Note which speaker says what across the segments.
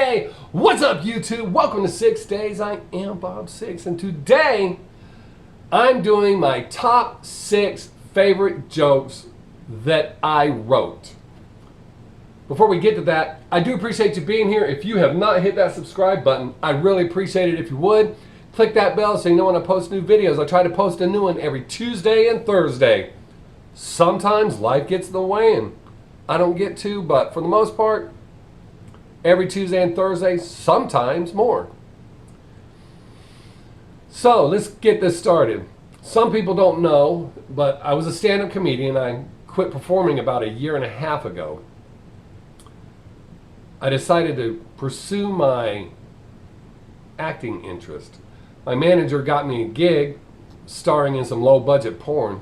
Speaker 1: Hey, what's up YouTube? Welcome to Sixx Daze. I am Bob Sixx, and today I'm doing my top 6 favorite jokes that I wrote. Before we get to that, I do appreciate you being here. If you have not hit that subscribe button, I really appreciate it if you would. Click that bell so you know when I post new videos. I try to post a new one every Tuesday and Thursday. Sometimes life gets in the way and I don't get to, but for the most part, every Tuesday and Thursday, sometimes more. So let's get this started. Some people don't know, but I was a stand-up comedian. I quit performing about 1.5 years ago. I decided to pursue my acting interest. My manager got me a gig starring in some low-budget porn.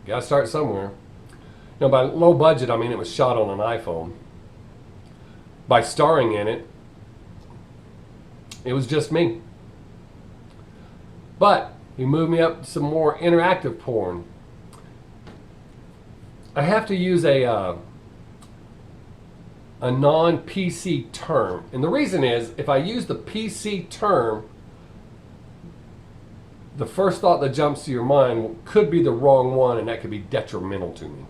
Speaker 1: Gotta start somewhere. You know, by low budget, I mean it was shot on an iPhone. By starring in it, it was just me. But he moved me up to some more interactive porn. I have to use a non-PC term. And the reason is, if I use the PC term, the first thought that jumps to your mind could be the wrong one, and that could be detrimental to me.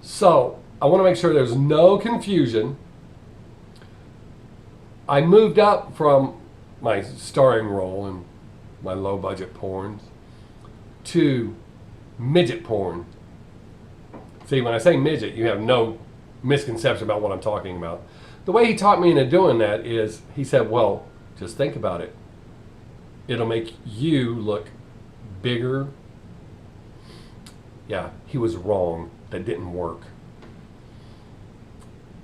Speaker 1: So I want to make sure there's no confusion. I moved up from my starring role in my low-budget porns to midget porn. See, when I say midget, you have no misconception about what I'm talking about. The way he taught me into doing that is, he said, well, just think about it. It'll make you look bigger. Yeah, he was wrong. That didn't work.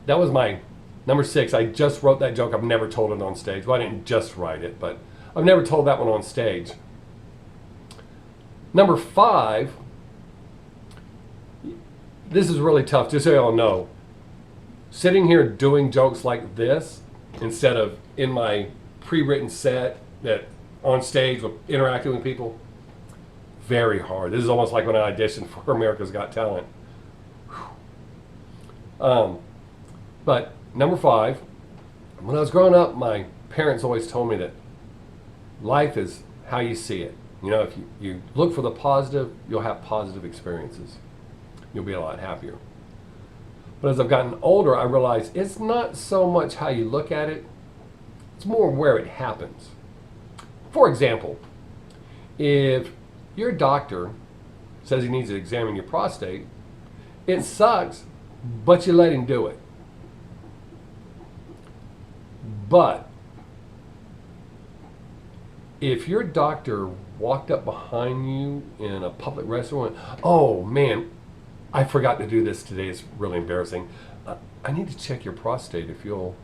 Speaker 1: That was my number 6. I just wrote that joke. I've never told it on stage. Well, I didn't just write it, but I've never told that one on stage. Number 5. This is really tough, just so y'all know. Sitting here doing jokes like this instead of in my pre-written set that on stage with interacting with people, very hard. This is almost like when I auditioned for America's Got Talent. But number 5, when I was growing up, my parents always told me that life is how you see it. You know, if you look for the positive, you'll have positive experiences. You'll be a lot happier. But as I've gotten older, I realize it's not so much how you look at it, it's more where it happens. For example, if your doctor says he needs to examine your prostate, it sucks, but you let him do it. But if your doctor walked up behind you in a public restroom and, oh man, I forgot to do this today, it's really embarrassing. I need to check your prostate. If you'll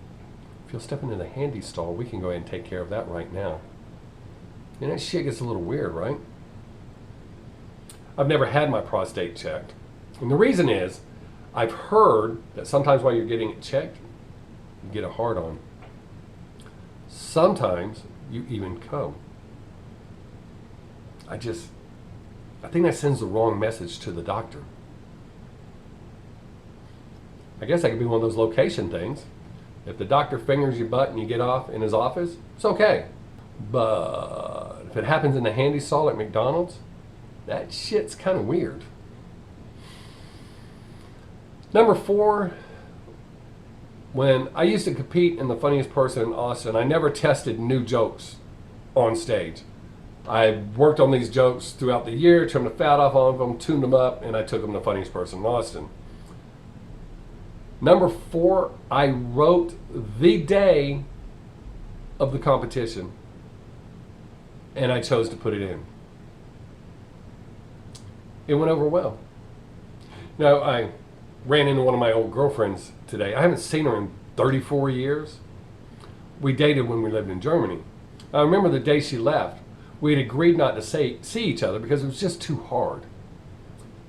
Speaker 1: step into the handy stall, we can go ahead and take care of that right now. And that shit gets a little weird, right? I've never had my prostate checked. And the reason is, I've heard that sometimes while you're getting it checked, you get a hard-on. Sometimes you even come. I think that sends the wrong message to the doctor. I guess that could be one of those location things. If the doctor fingers your butt and you get off in his office, it's okay. But if it happens in the handy stall at McDonald's, that shit's kind of weird. Number 4, when I used to compete in The Funniest Person in Austin, I never tested new jokes on stage. I worked on these jokes throughout the year, trimmed the fat off of them, tuned them up, and I took them to Funniest Person in Austin. Number 4, I wrote the day of the competition, and I chose to put it in. It went over well. Now, I ran into one of my old girlfriends today. I haven't seen her in 34 years. We dated when we lived in Germany. I remember the day she left. We had agreed not to see each other because it was just too hard.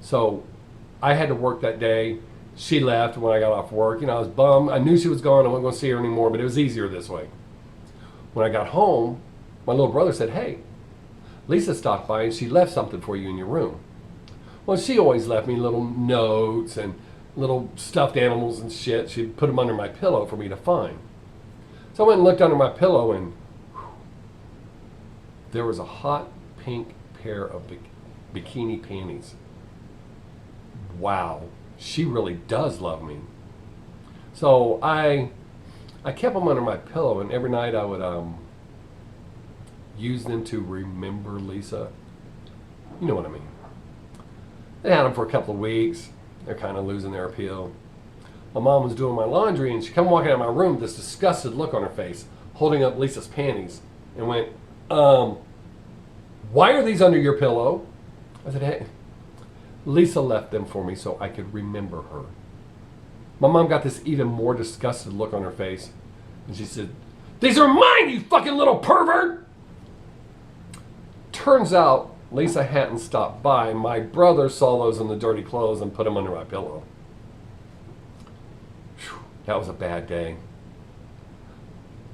Speaker 1: So I had to work that day. She left when I got off work. You know, I was bummed. I knew she was gone. I wasn't going to see her anymore, but it was easier this way. When I got home, my little brother said, hey, Lisa stopped by and she left something for you in your room. Well, she always left me little notes and little stuffed animals and shit. She'd put them under my pillow for me to find. So I went and looked under my pillow, and there was a hot pink pair of bikini panties. Wow, she really does love me. So I kept them under my pillow, and every night I would use them to remember Lisa. You know what I mean. They had them for a couple of weeks. They're kind of losing their appeal. My mom was doing my laundry, and she come walking out of my room with this disgusted look on her face, holding up Lisa's panties, and went, why are these under your pillow? I said, hey, Lisa left them for me so I could remember her. My mom got this even more disgusted look on her face, and she said, these are mine, you fucking little pervert! Turns out Lisa hadn't stopped by. My brother saw those in the dirty clothes and put them under my pillow. Whew, that was a bad day.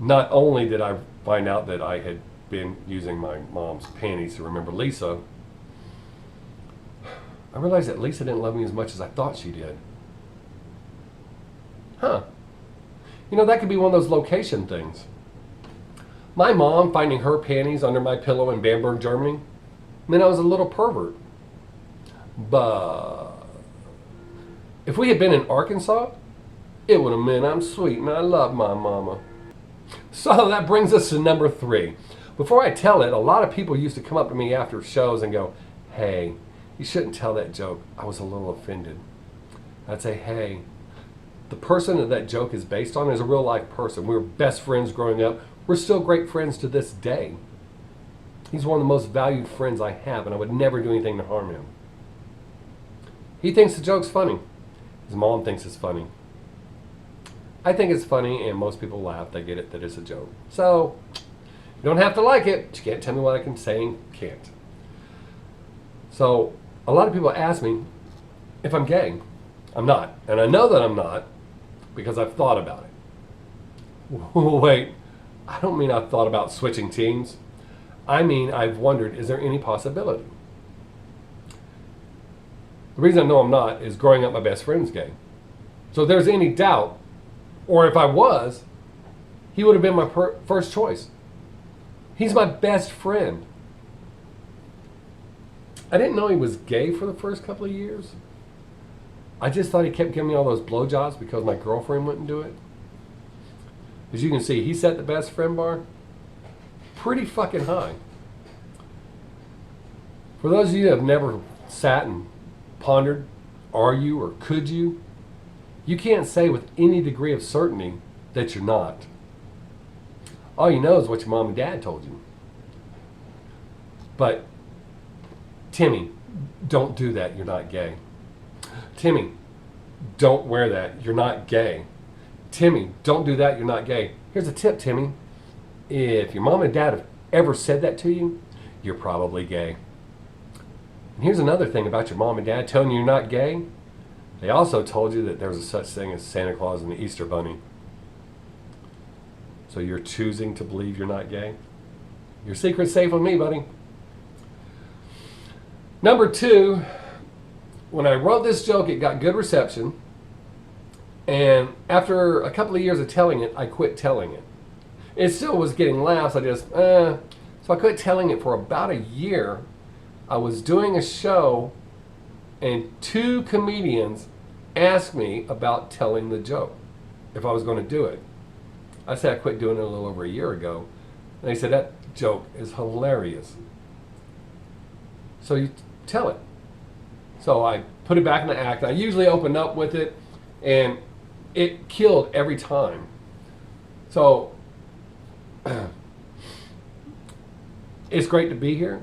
Speaker 1: Not only did I find out that I had been using my mom's panties to remember Lisa, I realized that Lisa didn't love me as much as I thought she did. Huh. You know, that could be one of those location things. My mom finding her panties under my pillow in Bamberg, Germany, meant I was a little pervert. But if we had been in Arkansas, it would have meant I'm sweet and I love my mama. So that brings us to number 3. Before I tell it, a lot of people used to come up to me after shows and go, hey, you shouldn't tell that joke. I was a little offended. I'd say, hey, the person that that joke is based on is a real life person. We were best friends growing up. We're still great friends to this day. He's one of the most valued friends I have, and I would never do anything to harm him. He thinks the joke's funny. His mom thinks it's funny. I think it's funny, and most people laugh. They get it that it's a joke. So, you don't have to like it, but you can't tell me what I can say and can't. So, a lot of people ask me if I'm gay. I'm not. And I know that I'm not because I've thought about it. Wait, I don't mean I've thought about switching teams. I mean, I've wondered, is there any possibility? The reason I know I'm not is growing up my best friend's gay. So if there's any doubt, or if I was, he would have been my first choice. He's my best friend. I didn't know he was gay for the first couple of years. I just thought he kept giving me all those blowjobs because my girlfriend wouldn't do it. As you can see, he set the best friend bar pretty fucking high. For those of you that have never sat and pondered, are you or could you? You can't say with any degree of certainty that you're not. All you know is what your mom and dad told you. But, Timmy, don't do that, you're not gay. Timmy, don't wear that, you're not gay. Timmy, don't do that, you're not gay. Here's a tip, Timmy. If your mom and dad have ever said that to you, you're probably gay. And here's another thing about your mom and dad telling you you're not gay. They also told you that there was a such thing as Santa Claus and the Easter Bunny. So you're choosing to believe you're not gay? Your secret's safe with me, buddy. Number 2, when I wrote this joke, it got good reception. And after a couple of years of telling it, I quit telling it. It still was getting laughs. So I quit telling it for about a year. I was doing a show, and 2 comedians asked me about telling the joke, if I was going to do it. I said I quit doing it a little over a year ago. And they said, that joke is hilarious. So you tell it. So I put it back in the act. I usually open up with it, and it killed every time. So it's great to be here.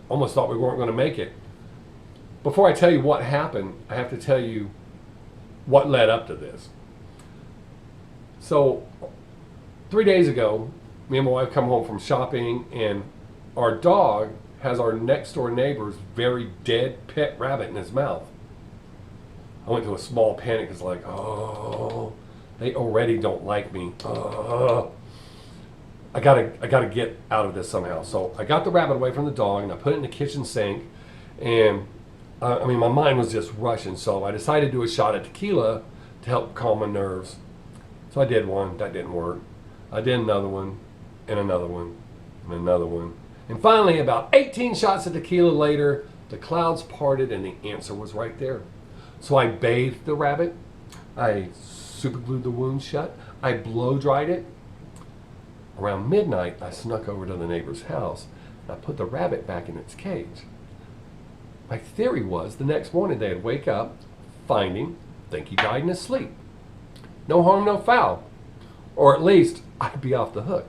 Speaker 1: Almost thought we weren't going to make it. Before I tell you what happened, I have to tell you what led up to this. So 3 days ago, me and my wife come home from shopping, and our dog has our next door neighbor's very dead pet rabbit in his mouth. I went to a small panic. It's like, oh, they already don't like me. I gotta get out of this somehow. So I got the rabbit away from the dog, and I put it in the kitchen sink, and I mean, my mind was just rushing, so I decided to do a shot of tequila to help calm my nerves. So I did one, that didn't work. I did another one, and another one, and another one. And finally, about 18 shots of tequila later, the clouds parted and the answer was right there. So I bathed the rabbit, I super glued the wound shut, I blow dried it. Around midnight, I snuck over to the neighbor's house and I put the rabbit back in its cage. My theory was the next morning they'd wake up, find him, think he died in his sleep. No harm, no foul. Or at least I'd be off the hook.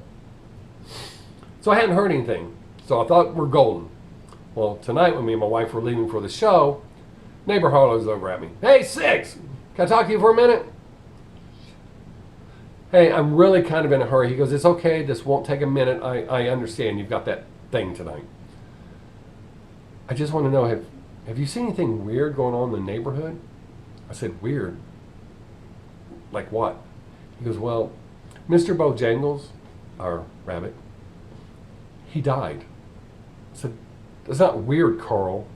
Speaker 1: So I hadn't heard anything, so I thought we're golden. Well, tonight when me and my wife were leaving for the show, neighbor hollers over at me. Hey, Sixx, can I talk to you for a minute? Hey, I'm really kind of in a hurry. He goes, it's okay, this won't take a minute. I understand you've got that thing tonight. I just want to know, have you seen anything weird going on in the neighborhood? I said, weird? Like what? He goes, well, Mr. Bojangles, our rabbit, he died. I said, that's not weird, Carl.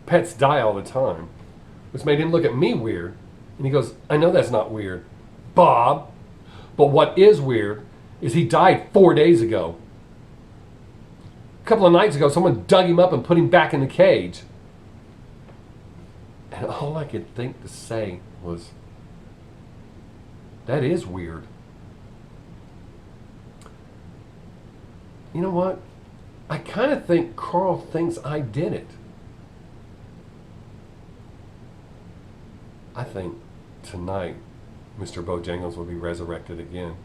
Speaker 1: Pets die all the time. Which made him look at me weird. And he goes, I know that's not weird, Bob. But what is weird is he died 4 days ago. A couple of nights ago, someone dug him up and put him back in the cage. And all I could think to say was, that is weird. You know what? I kind of think Carl thinks I did it. I think tonight Mr. Bojangles will be resurrected again.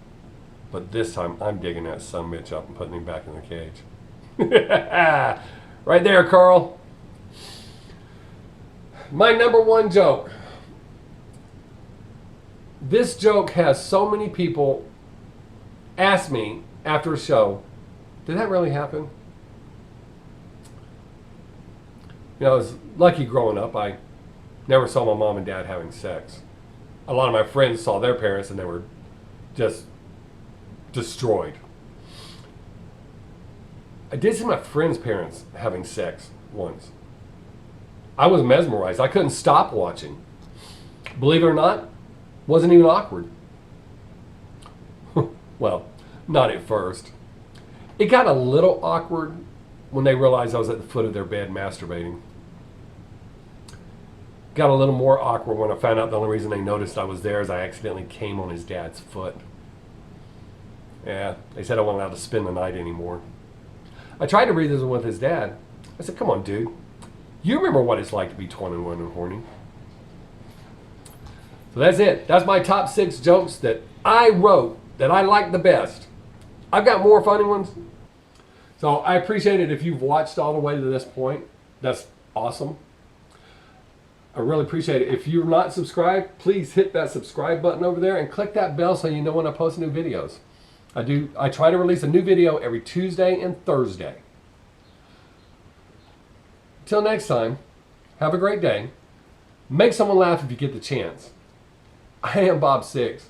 Speaker 1: But this time I'm digging that sumbitch up and putting him back in the cage. Right there, Carl. My number one joke. This joke has so many people ask me after a show, did that really happen? You know, I was lucky growing up. I never saw my mom and dad having sex. A lot of my friends saw their parents and they were just destroyed. I did see my friends' parents having sex once. I was mesmerized. I couldn't stop watching. Believe it or not, wasn't even awkward. Well, not at first. It got a little awkward when they realized I was at the foot of their bed masturbating. Got a little more awkward when I found out the only reason they noticed I was there is I accidentally came on his dad's foot. Yeah, they said I wasn't allowed to spend the night anymore. I tried to reason with his dad. I said, come on, dude. You remember what it's like to be 21 and horny. So that's it. That's my top 6 jokes that I wrote that I like the best. I've got more funny ones. So I appreciate it if you've watched all the way to this point. That's awesome. I really appreciate it. If you're not subscribed, please hit that subscribe button over there and click that bell so you know when I post new videos. I try to release a new video every Tuesday and Thursday. Till next time, have a great day. Make someone laugh if you get the chance. I am Bob Sixx.